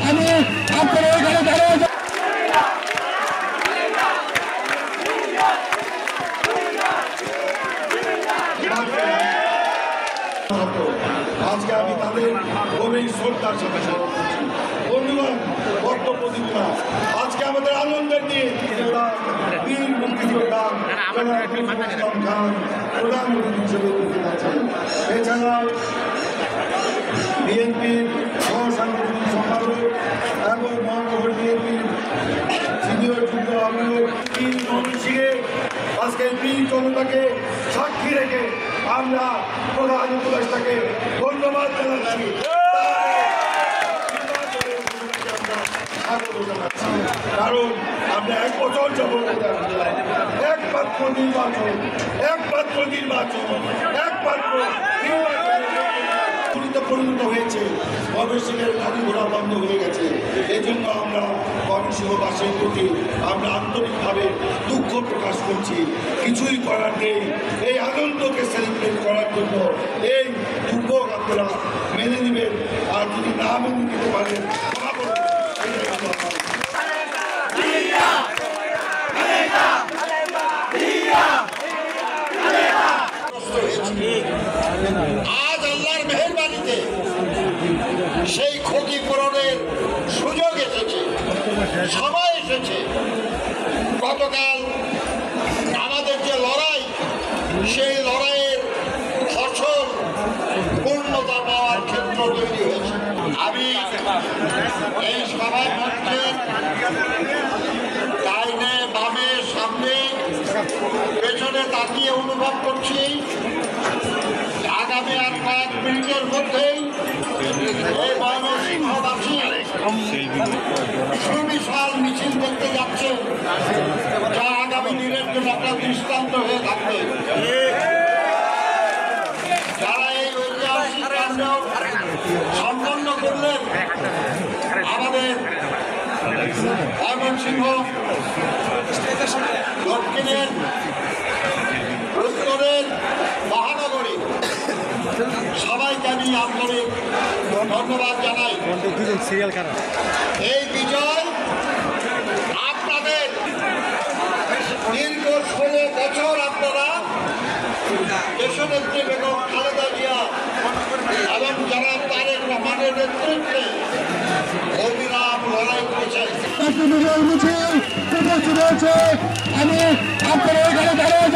আমি আপনারা এখানে দাঁড়িয়ে আজকে আমি তাদের গভীর শ্রদ্ধার সাথে স্মরণ করছি। বন্ধুগণ, বক্তব্য দিব না। আজকে আমাদের আনন্দের দিন। বীর মুক্তিযোদ্ধা ইসলাম খান প্রধানমন্ত্রী হিসেবে উপস্থিত আছেন। এছাড়া বিএনপির সহসাংগঠনিক সম্পাদক এবং মহানগর বিএনপির সিনিয়র যুগ্ম আহ্বায়ক বীর মনোজ সিংহে আজকের বীর জনতাকে সাক্ষী রেখে আমরা প্রধান উপদেষ্টাকে ধন্যবাদ জানাচ্ছি। কারণ আমরা 1 বছর যাবত একমাত্র নির্বাচন পরিণত হয়েছে। ময়মনসিংহের গাড়ি ঘোড়া বন্ধ হয়ে গেছে। এই জন্য আমরা ময়মনসিংহবাসীর প্রতি আমরা আন্তরিকভাবে দুঃখ প্রকাশ করছি। কিছুই করার নেই। এই আনন্দকে সেলিব্রেট করার জন্য এই দুর্ভোগ আপনারা মেনে নেবেন, আর যদি না মেনে নিতে পারেন আজ আল্লাহর মেহেরবানিতে সেই ক্ষতিপূরণের সুযোগ এসেছে, সময় এসেছে। গতকাল আমাদের যে লড়াই, সেই লড়াইয়ের ফসল পূর্ণতা পাওয়ার ক্ষেত্র তৈরি হয়েছে। আমি এই সভার মধ্যে ডাইনে বামে সামনে পেছনে তাকিয়ে অনুভব করছি আগামী আর কয়েক মিনিটের মধ্যেই এই ময়মনসিংহবাসী সুবিশাল মিছিল দেখতে যাচ্ছে, যা আগামী দিনের জন্য একটা দৃষ্টান্ত হয়ে থাকবে। যারা এই ঐতিহাসিক কাণ্ড সম্পন্ন করলেন, আমাদের ময়মনসিংহ দক্ষিণের উত্তরের মহানগরী সবাইকে আমি আন্তরিক ধন্যবাদ জানাই। এই বিজয় আপনাদের দীর্ঘ 16 বছর আপনারা দেশনেত্রী বেগম খালেদা জিয়া এবং যারা তারেক রহমানের নেতৃত্বে অবিরাম লড়াই করেছেন। আমি আপনারা এখানে দাঁড়িয়ে